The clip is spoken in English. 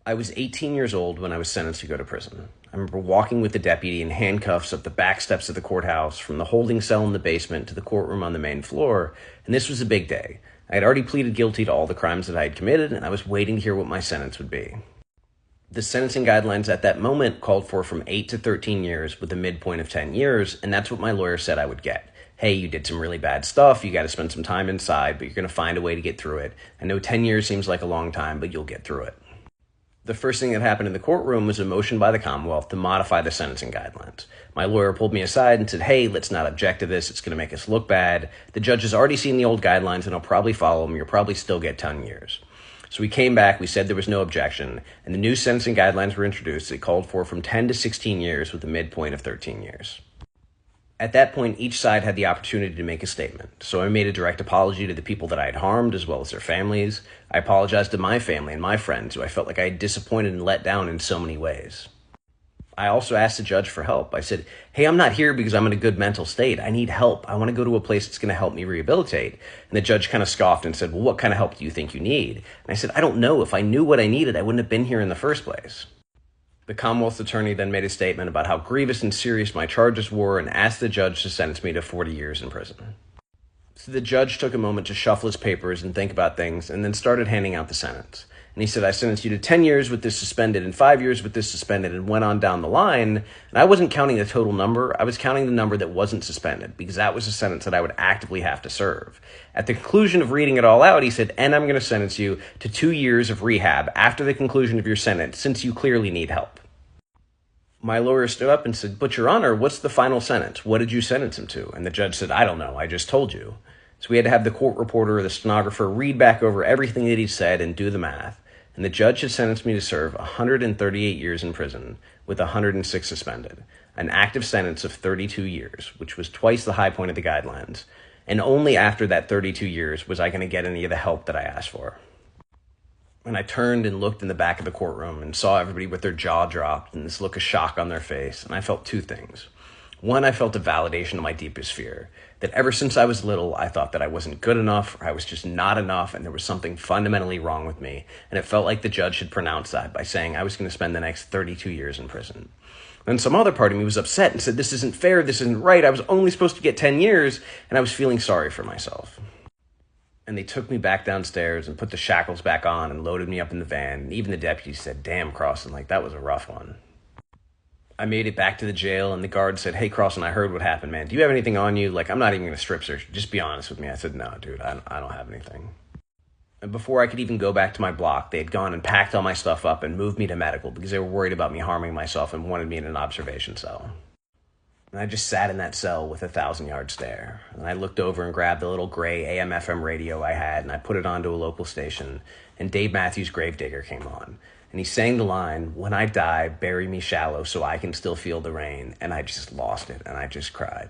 I was 18 years old when I was sentenced to go to prison. I remember walking with the deputy in handcuffs up the back steps of the courthouse, from the holding cell in the basement to the courtroom on the main floor, and this was a big day. I had already pleaded guilty to all the crimes that I had committed, and I was waiting to hear what my sentence would be. The sentencing guidelines at that moment called for from 8 to 13 years with a midpoint of 10 years, and that's what my lawyer said I would get. Hey, you did some really bad stuff, you got to spend some time inside, but you're going to find a way to get through it. I know 10 years seems like a long time, but you'll get through it. The first thing that happened in the courtroom was a motion by the Commonwealth to modify the sentencing guidelines. My lawyer pulled me aside and said, hey, let's not object to this. It's going to make us look bad. The judge has already seen the old guidelines and he'll probably follow them. You'll probably still get 10 years. So we came back, we said there was no objection, and the new sentencing guidelines were introduced. It called for from 10 to 16 years with a midpoint of 13 years. At that point, each side had the opportunity to make a statement. So I made a direct apology to the people that I had harmed, as well as their families. I apologized to my family and my friends, who I felt like I had disappointed and let down in so many ways. I also asked the judge for help. I said, hey, I'm not here because I'm in a good mental state. I need help. I want to go to a place that's going to help me rehabilitate. And the judge kind of scoffed and said, well, what kind of help do you think you need? And I said, I don't know. If I knew what I needed, I wouldn't have been here in the first place. The Commonwealth's attorney then made a statement about how grievous and serious my charges were and asked the judge to sentence me to 40 years in prison. So the judge took a moment to shuffle his papers and think about things, and then started handing out the sentence. And he said, I sentenced you to 10 years with this suspended and 5 years with this suspended, and went on down the line. And I wasn't counting the total number. I was counting the number that wasn't suspended, because that was a sentence that I would actively have to serve. At the conclusion of reading it all out, he said, and I'm going to sentence you to 2 years of rehab after the conclusion of your sentence, since you clearly need help. My lawyer stood up and said, but Your Honor, what's the final sentence? What did you sentence him to? And the judge said, I don't know. I just told you. So we had to have the court reporter or the stenographer read back over everything that he said and do the math. And the judge had sentenced me to serve 138 years in prison with 106 suspended, an active sentence of 32 years, which was twice the high point of the guidelines. And only after that 32 years was I going to get any of the help that I asked for. And I turned and looked in the back of the courtroom and saw everybody with their jaw dropped and this look of shock on their face. And I felt two things. One, I felt a validation of my deepest fear, that ever since I was little, I thought that I wasn't good enough, or I was just not enough, and there was something fundamentally wrong with me. And it felt like the judge had pronounced that by saying I was going to spend the next 32 years in prison. Then some other part of me was upset and said, this isn't fair, this isn't right. I was only supposed to get 10 years, and I was feeling sorry for myself. And they took me back downstairs and put the shackles back on and loaded me up in the van. And even the deputy said, damn, Crossan, like, that was a rough one. I made it back to the jail, and the guard said, hey, Crossan, I heard what happened, man. Do you have anything on you? Like, I'm not even going to strip search. Just be honest with me. I said, no, dude, I don't have anything. And before I could even go back to my block, they had gone and packed all my stuff up and moved me to medical because they were worried about me harming myself and wanted me in an observation cell. And I just sat in that cell with a 1,000-yard stare. And I looked over and grabbed the little gray AM/FM radio I had, and I put it onto a local station. And Dave Matthews' Gravedigger came on. And he sang the line, when I die, bury me shallow so I can still feel the rain. And I just lost it, and I just cried.